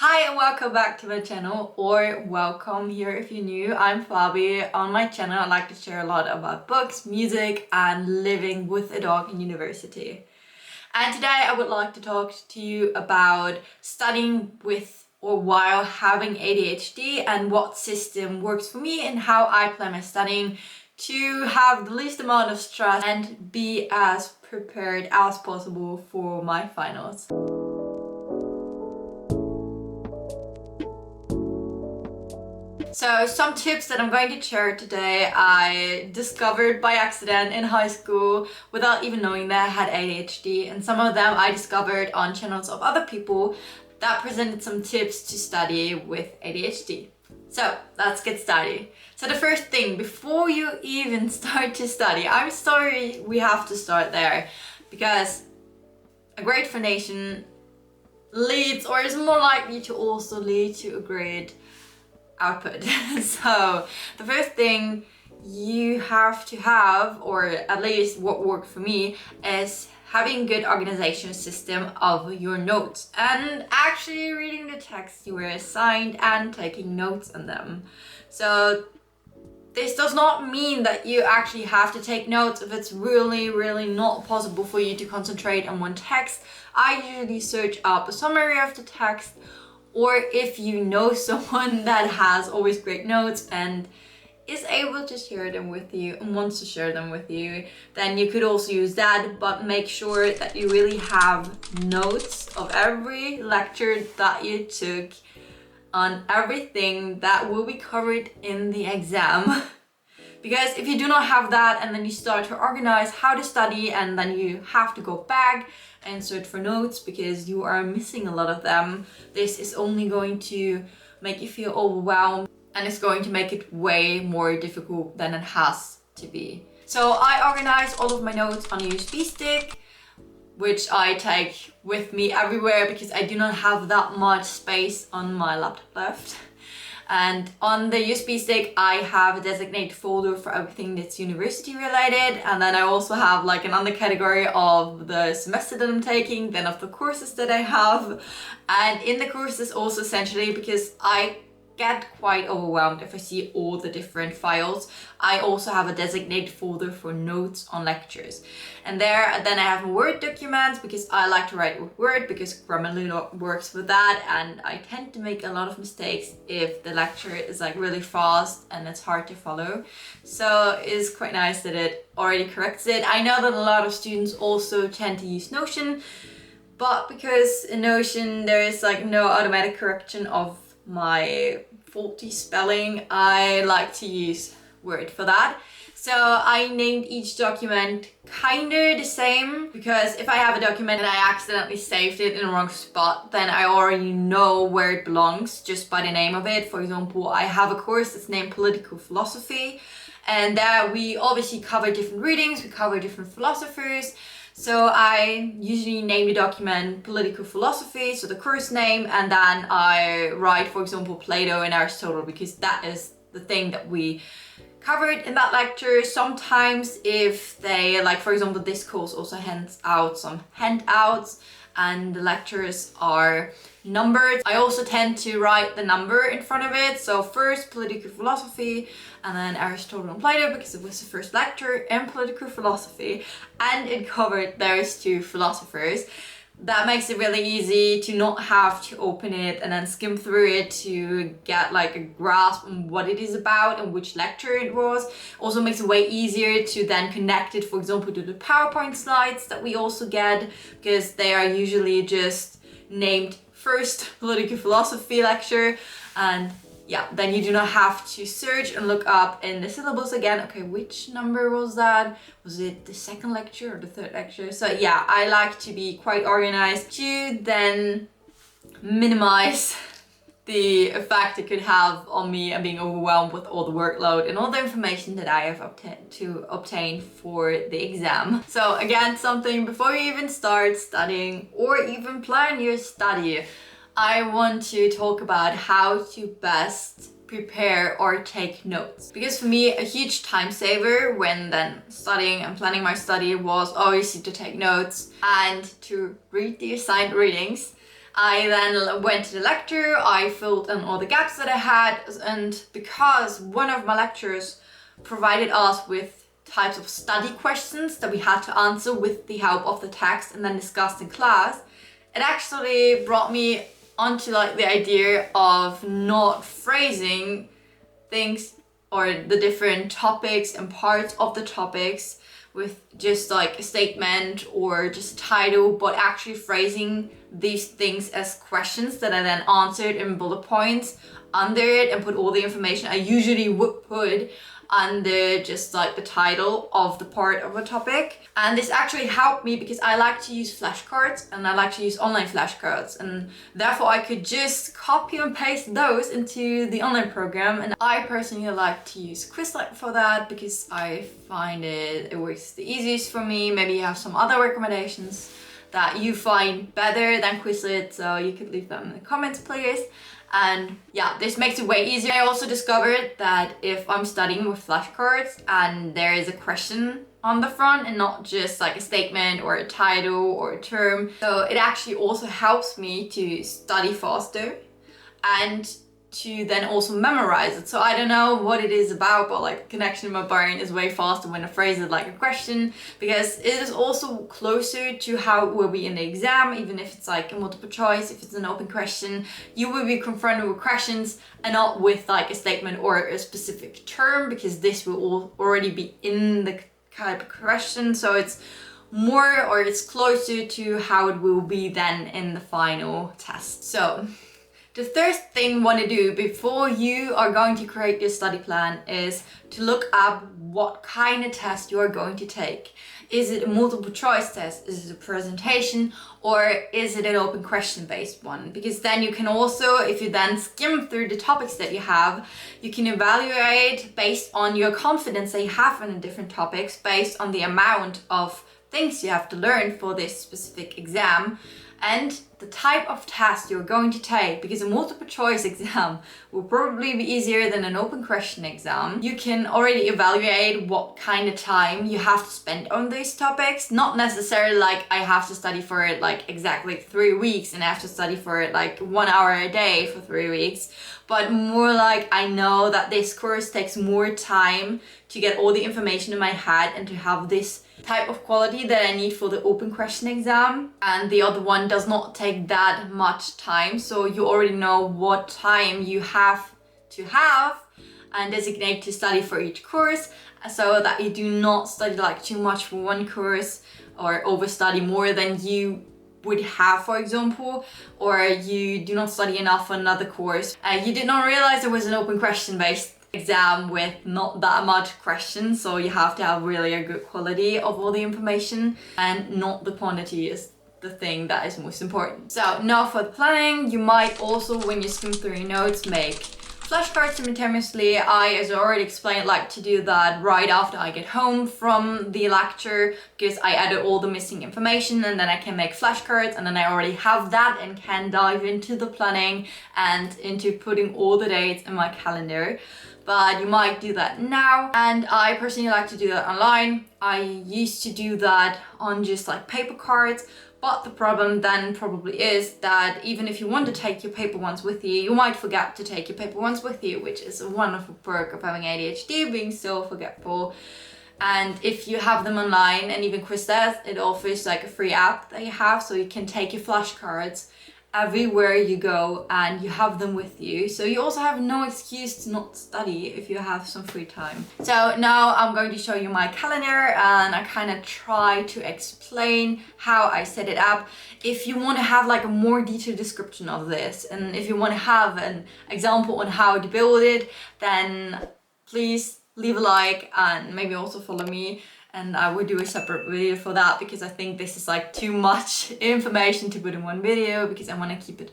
Hi and welcome back to my channel, or welcome here if you're new. I'm Fabie. On my channel I like to share a lot about books, music and living with a dog in university. And today I would like to talk to you about studying with or while having ADHD and what system works for me and how I plan my studying to have the least amount of stress and be as prepared as possible for my finals. So some tips that I'm going to share today I discovered by accident in high school without even knowing that I had ADHD, and some of them I discovered on channels of other people that presented some tips to study with ADHD. So let's get started. So the first thing, before you even start to study, I'm sorry we have to start there, because a great foundation leads or is more likely to also lead to a great output. So the first thing you have to have, or at least what worked for me, is having good organization system of your notes and actually reading the text you were assigned and taking notes on them. So this does not mean that you actually have to take notes if it's really not possible for you to concentrate on one text. I usually search up a summary of the text, or if you know someone that has always great notes and is able to share them with you and wants to share them with you, then you could also use that, but make sure that you really have notes of every lecture that you took on everything that will be covered in the exam. Because if you do not have that and then you start to organize how to study and then you have to go back and search for notes because you are missing a lot of them, this is only going to make you feel overwhelmed and it's going to make it way more difficult than it has to be. So I organize all of my notes on a USB stick, which I take with me everywhere because I do not have that much space on my laptop left. And on the USB stick I have a designated folder for everything that's university related, and then I also have like an undercategory of the semester that I'm taking, then of the courses that I have. And in the courses also, essentially because I get quite overwhelmed if I see all the different files, I also have a designated folder for notes on lectures. And there then I have Word documents because I like to write with Word because Grammarly works with that, and I tend to make a lot of mistakes if the lecture is like really fast and it's hard to follow. So it's quite nice that it already corrects it. I know that a lot of students also tend to use Notion, but because in Notion there is like no automatic correction of my faulty spelling, I like to use Word for that. So I named each document kinda the same, because if I have a document and I accidentally saved it in the wrong spot, then I already know where it belongs just by the name of it. For example, I have a course that's named Political Philosophy, and there we obviously cover different readings, we cover different philosophers. So I usually name the document Political Philosophy, so the course name, and then I write, for example, Plato and Aristotle, because that is the thing that we covered in that lecture. Sometimes if they, like for example, this course also hands out some handouts and the lectures are numbered, I also tend to write the number in front of it. So first Political Philosophy and then Aristotle and Plato, because it was the first lecture in political philosophy and it covered those two philosophers. That makes it really easy to not have to open it and then skim through it to get like a grasp on what it is about and which lecture it was. Also makes it way easier to then connect it, for example, to the PowerPoint slides that we also get, because they are usually just named first political philosophy lecture, and yeah, then you do not have to search and look up in the syllabus again, okay, which number was that? Was it the second lecture or the third lecture? So yeah, I like to be quite organized to then minimize the effect it could have on me and being overwhelmed with all the workload and all the information that I have to obtain for the exam. So again, something before you even start studying or even plan your study, I want to talk about how to best prepare or take notes. Because for me, a huge time saver when then studying and planning my study was obviously to take notes and to read the assigned readings. I then went to the lecture, I filled in all the gaps that I had, and because one of my lecturers provided us with types of study questions that we had to answer with the help of the text and then discussed in class, it actually brought me onto like the idea of not phrasing things or the different topics and parts of the topics with just like a statement or just a title, but actually phrasing these things as questions that I then answered in bullet points under it and put all the information I usually would put under just like the title of the part of a topic. And this actually helped me because I like to use flashcards and I like to use online flashcards, and therefore I could just copy and paste those into the online program. And I personally like to use Quizlet for that because I find it works the easiest for me. Maybe you have some other recommendations that you find better than Quizlet, so you could leave them in the comments, please. And yeah, this makes it way easier. I also discovered that if I'm studying with flashcards and there is a question on the front and not just like a statement or a title or a term, so it actually also helps me to study faster and to then also memorize it. So I don't know what it is about, but like the connection in my brain is way faster when I phrase it like a question, because it is also closer to how it will be in the exam. Even if it's like a multiple choice, if it's an open question, you will be confronted with questions and not with like a statement or a specific term, because this will already be in the type of question. So it's more, or it's closer to how it will be then in the final test. So the third thing you want to do before you are going to create your study plan is to look up what kind of test you are going to take. Is it a multiple choice test? Is it a presentation? Or is it an open question based one? Because then you can also, if you then skim through the topics that you have, you can evaluate based on your confidence that you have in the different topics, based on the amount of things you have to learn for this specific exam, and the type of test you're going to take, because a multiple choice exam will probably be easier than an open question exam. You can already evaluate what kind of time you have to spend on these topics. Not necessarily like I have to study for it like exactly 3 weeks and I have to study for it like 1 hour a day for 3 weeks, but more like I know that this course takes more time to get all the information in my head and to have this type of quality that I need for the open question exam, and the other one does not take that much time. So you already know what time you have to have and designate to study for each course, so that you do not study like too much for one course or overstudy more than you would have, for example, or you do not study enough for another course. You did not realize there was an open question based exam with not that much questions, so you have to have really a good quality of all the information, and not the quantity is the thing that is most important. So now for the planning, you might also, when you skim through your notes, make flashcards simultaneously. I, as I already explained, like to do that right after I get home from the lecture, because I edit all the missing information and then I can make flashcards, and then I already have that and can dive into the planning and into putting all the dates in my calendar. But you might do that now, and I personally like to do that online. I used to do that on just like paper cards, but the problem then probably is that even if you want to take your paper ones with you, you might forget to take your paper ones with you, which is a wonderful perk of having ADHD, being so forgetful. And if you have them online, and even Quizlet, it offers like a free app that you have, so you can take your flashcards everywhere you go and you have them with you, so you also have no excuse to not study if you have some free time. So now I'm going to show you my calendar, and I kind of try to explain how I set it up. If you want to have like a more detailed description of this, and if you want to have an example on how to build it, then please leave a like and maybe also follow me, and I will do a separate video for that, because I think this is like too much information to put in one video, because I want to keep it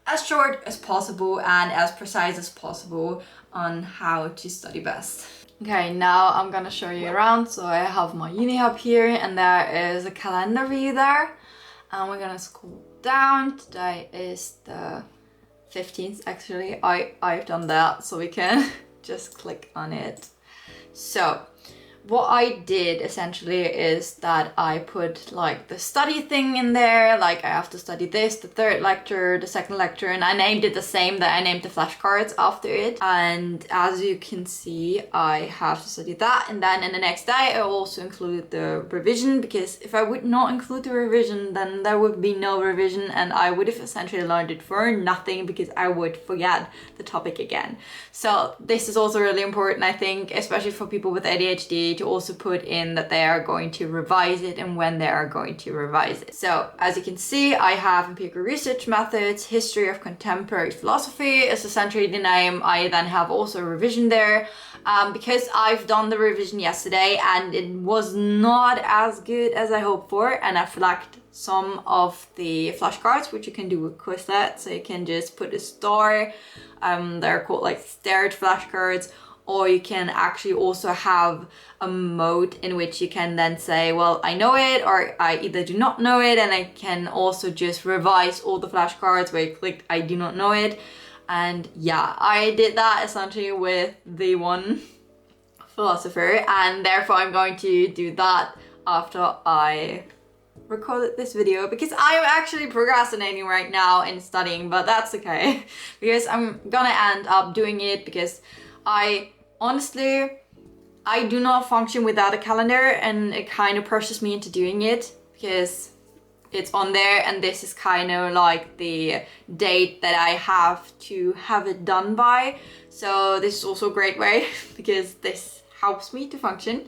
as short as possible and as precise as possible on how to study best. Okay, now I'm gonna show you around. So I have my uni hub here, and there is a calendar view there, and we're gonna scroll down. Today is the 15th actually. I've done that, so we can just click on it. So what I did essentially is that I put like the study thing in there, like I have to study this, the third lecture, the second lecture, and I named it the same, that I named the flashcards after it. And as you can see, I have to study that, and then in the next day I also include the revision, because if I would not include the revision, then there would be no revision and I would have essentially learned it for nothing, because I would forget the topic again. So this is also really important, I think, especially for people with ADHD, to also put in that they are going to revise it and when they are going to revise it. So as you can see, I have empirical research methods, history of contemporary philosophy is essentially the name. I then have also a revision there, because I've done the revision yesterday and it was not as good as I hoped for, and I flagged some of the flashcards, which you can do with Quizlet. So you can just put a star, they're called like starred flashcards, or you can actually also have a mode in which you can then say, well, I know it, or I either do not know it, and I can also just revise all the flashcards where you clicked I do not know it. And yeah, I did that essentially with the one philosopher, and therefore I'm going to do that after I recorded this video, because I'm actually procrastinating right now in studying, but that's okay because I'm gonna end up doing it, because I honestly do not function without a calendar, and it kind of pushes me into doing it because it's on there, and this is kind of like the date that I have to have it done by. So this is also a great way because this helps me to function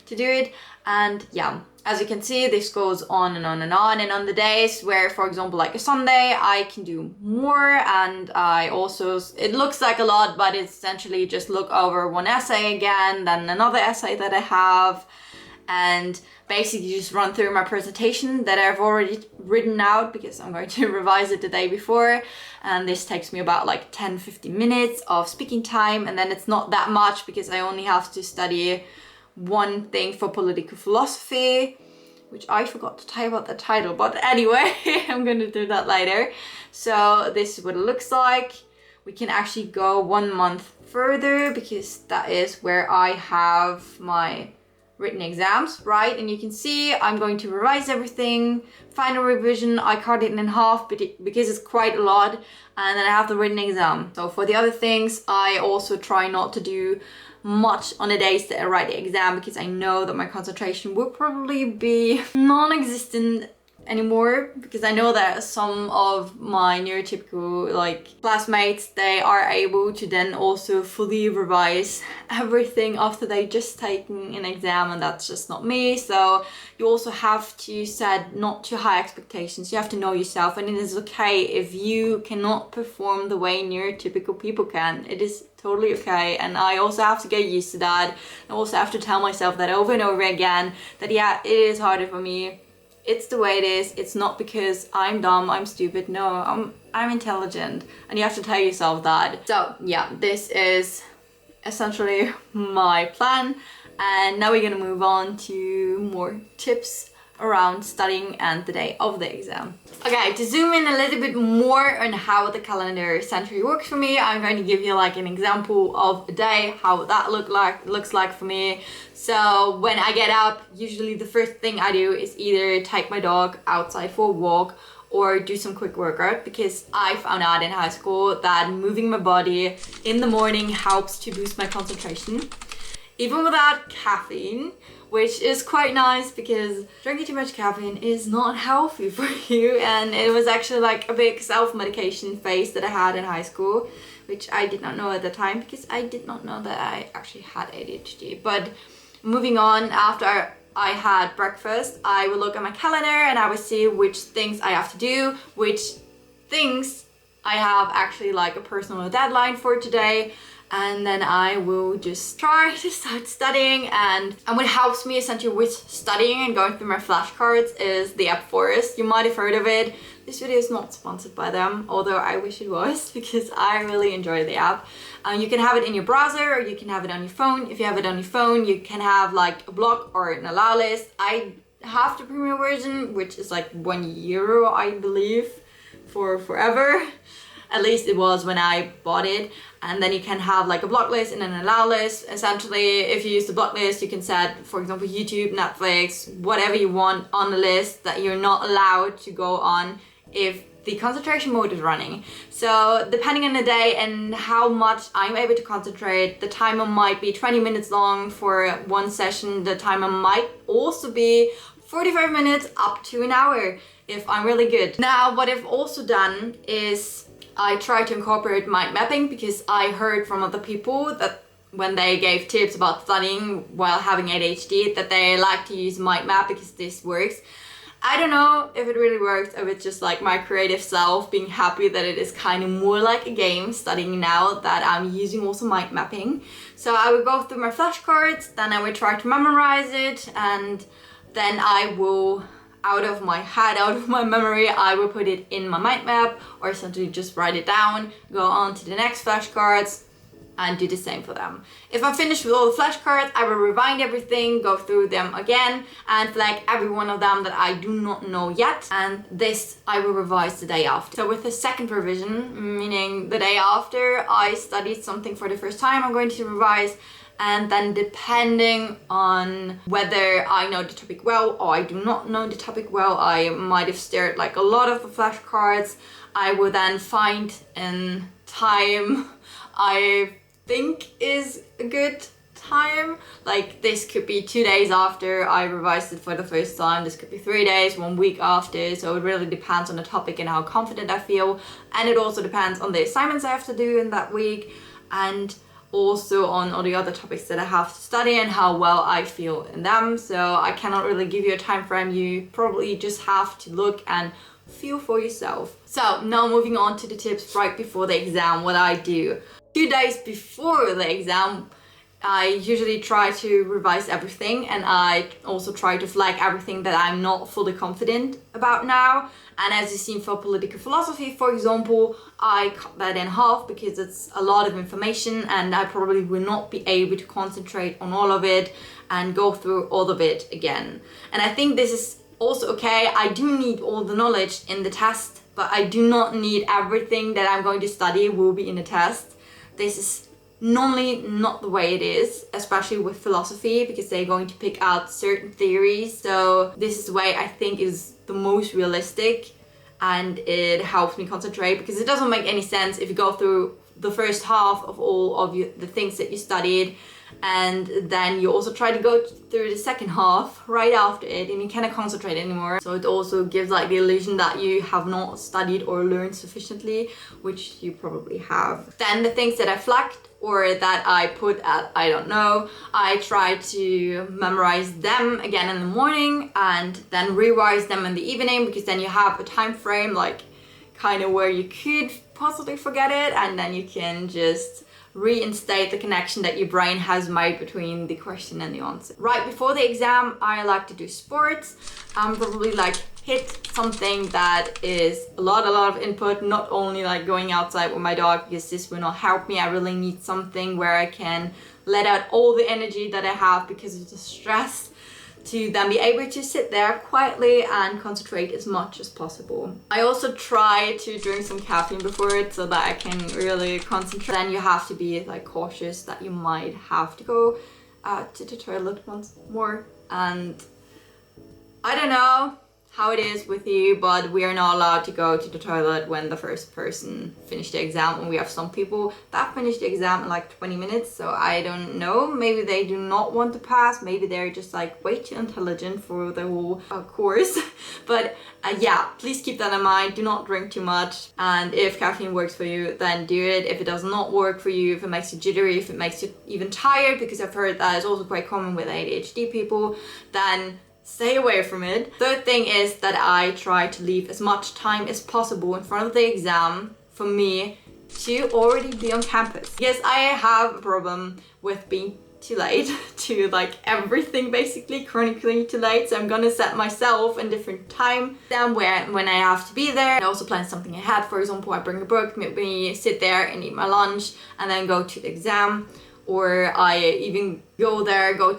to do it. And yeah, as you can see, this goes on and on and on. And on the days where, for example, like a Sunday, I can do more. And I also, it looks like a lot, but it's essentially just look over one essay again, then another essay that I have, and basically just run through my presentation that I've already written out, because I'm going to revise it the day before. And this takes me about like 10-15 minutes of speaking time. And then it's not that much because I only have to study one thing for political philosophy, which I forgot to tell you about the title, but anyway, I'm gonna do that later. So this is what it looks like. We can actually go 1 month further, because that is where I have my written exams, right? And you can see I'm going to revise everything. Final revision, I cut it in half because it's quite a lot, and then I have the written exam. So for the other things, I also try not to do much on the days that I write the exam, because I know that my concentration will probably be non-existent anymore, because I know that some of my neurotypical like classmates, they are able to then also fully revise everything after they just taken an exam, and that's just not me. So you also have to set not too high expectations. You have to know yourself, and it is okay if you cannot perform the way neurotypical people can. It is totally okay, and I also have to get used to that. I also have to tell myself that over and over again, that yeah, it is harder for me. It's the way it is. It's not because I'm dumb, I'm stupid. No, I'm intelligent, and you have to tell yourself that. So yeah, this is essentially my plan, and now we're gonna move on to more tips around studying and the day of the exam. Okay, to zoom in a little bit more on how the calendar essentially works for me, I'm going to give you like an example of a day, how that looks like for me. So when I get up, usually the first thing I do is either take my dog outside for a walk or do some quick workout, because I found out in high school that moving my body in the morning helps to boost my concentration, even without caffeine, which is quite nice, because drinking too much caffeine is not healthy for you. And it was actually like a big self-medication phase that I had in high school, which I did not know at the time, because I did not know that I actually had ADHD. But moving on, after I had breakfast, I would look at my calendar and I would see which things I have to do, which things I have actually like a personal deadline for today. And then I will just try to start studying. And what helps me essentially with studying and going through my flashcards is the app Forest. You might have heard of it. This video is not sponsored by them, although I wish it was, because I really enjoy the app. You can have it in your browser, or you can have it on your phone. If you have it on your phone, you can have like a block or an allow list. I have the premium version, which is like €1, I believe, for forever. At least it was when I bought it. And then you can have like a block list and an allow list. Essentially, if you use the block list, you can set, for example, YouTube, Netflix, whatever you want on the list that you're not allowed to go on if the concentration mode is running. So depending on the day and how much I'm able to concentrate, the timer might be 20 minutes long for one session. The timer might also be 45 minutes up to an hour if I'm really good. Now, what I've also done is I try to incorporate mind mapping, because I heard from other people that when they gave tips about studying while having ADHD, that they like to use mind map because this works. I don't know if it really works, if it's just like my creative self being happy that it is kind of more like a game studying now that I'm using also mind mapping. So I would go through my flashcards, then I would try to memorize it, and then I will, out of my head, out of my memory, I will put it in my mind map, or essentially just write it down, go on to the next flashcards, and do the same for them. If I'm finished with all the flashcards, I will rewind everything, go through them again, and flag every one of them that I do not know yet. And this I will revise the day after. So with the second revision, meaning the day after I studied something for the first time, I'm going to revise. And then depending on whether I know the topic well or I do not know the topic well, I might have stared like a lot of the flashcards. I will then find in time I think is a good time. Like this could be 2 days after I revised it for the first time. This could be 3 days, 1 week after. So it really depends on the topic and how confident I feel. And it also depends on the assignments I have to do in that week, and also on all the other topics that I have to study and how well I feel in them. So I cannot really give you a time frame. You probably just have to look and feel for yourself. So now moving on to the tips right before the exam, what I do. 2 days before the exam, I usually try to revise everything, and I also try to flag everything that I'm not fully confident about now. And as you've seen for political philosophy, for example, I cut that in half because it's a lot of information and I probably will not be able to concentrate on all of it and go through all of it again. And I think this is also okay. I do need all the knowledge in the test, but I do not need everything that I'm going to study will be in the test. This is normally not the way it is, especially with philosophy, because they're going to pick out certain theories. So this is the way I think is the most realistic, and it helps me concentrate, because it doesn't make any sense if you go through the first half of all of the things that you studied, and then you also try to go through the second half right after it, and you cannot concentrate anymore. So it also gives like the illusion that you have not studied or learned sufficiently, which you probably have. Then the things that I flagged or that I put at I don't know, I try to memorize them again in the morning and then revise them in the evening, because then you have a time frame like kind of where you could possibly forget it, and then you can just reinstate the connection that your brain has made between the question and the answer. Right before the exam, I like to do sports. Probably like hit something that is a lot of input, not only like going outside with my dog, because this will not help me. I really need something where I can let out all the energy that I have because of the stress, to then be able to sit there quietly and concentrate as much as possible. I also try to drink some caffeine before it so that I can really concentrate. Then you have to be like cautious that you might have to go to the toilet once more. And I don't know how it is with you, but we are not allowed to go to the toilet when the first person finished the exam, and we have some people that finish the exam in like 20 minutes. So I don't know, maybe they do not want to pass, maybe they're just like way too intelligent for the whole course. But yeah, please keep that in mind. Do not drink too much, and if caffeine works for you, then do it. If it does not work for you, if it makes you jittery, if it makes you even tired, because I've heard that is also quite common with ADHD people, then stay away from it. Third thing is that I try to leave as much time as possible in front of the exam for me to already be on campus. Yes, I have a problem with being too late to like everything, basically chronically too late. So I'm gonna set myself a different time than when I have to be there. I also plan something ahead. For example, I bring a book, maybe sit there and eat my lunch and then go to the exam. or I even go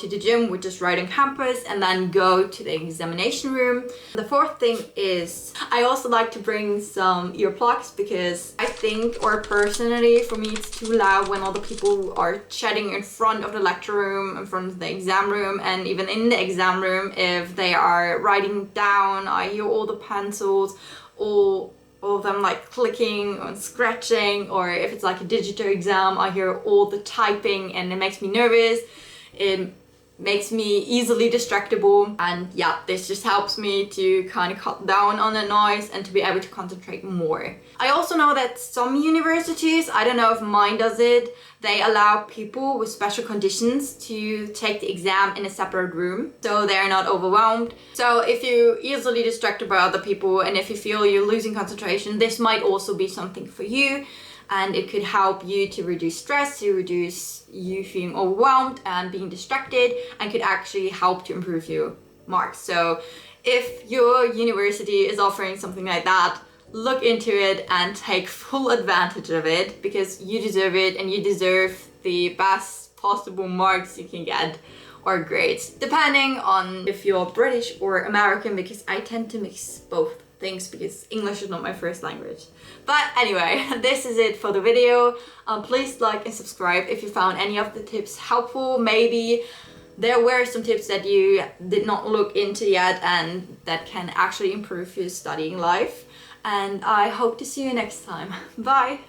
to the gym, which is right on campus, and then go to the examination room. The fourth thing is I also like to bring some earplugs because I think, or personally for me, it's too loud when all the people are chatting in front of the lecture room, in front of the exam room, and even in the exam room if they are writing down, I hear all the pencils, all of them like clicking and scratching, or if it's like a digital exam, I hear all the typing and it makes me nervous. It makes me easily distractible, and yeah, this just helps me to kind of cut down on the noise and to be able to concentrate more. I also know that some universities, I don't know if mine does it, they allow people with special conditions to take the exam in a separate room so they're not overwhelmed. So if you're easily distracted by other people and if you feel you're losing concentration, this might also be something for you. And it could help you to reduce stress, to reduce you feeling overwhelmed and being distracted, and could actually help to improve your marks. So if your university is offering something like that, look into it and take full advantage of it, because you deserve it and you deserve the best possible marks you can get, or grades, depending on if you're British or American, because I tend to mix both things because English is not my first language. But anyway, this is it for the video. Please like and subscribe if you found any of the tips helpful. Maybe there were some tips that you did not look into yet and that can actually improve your studying life. And I hope to see you next time. Bye!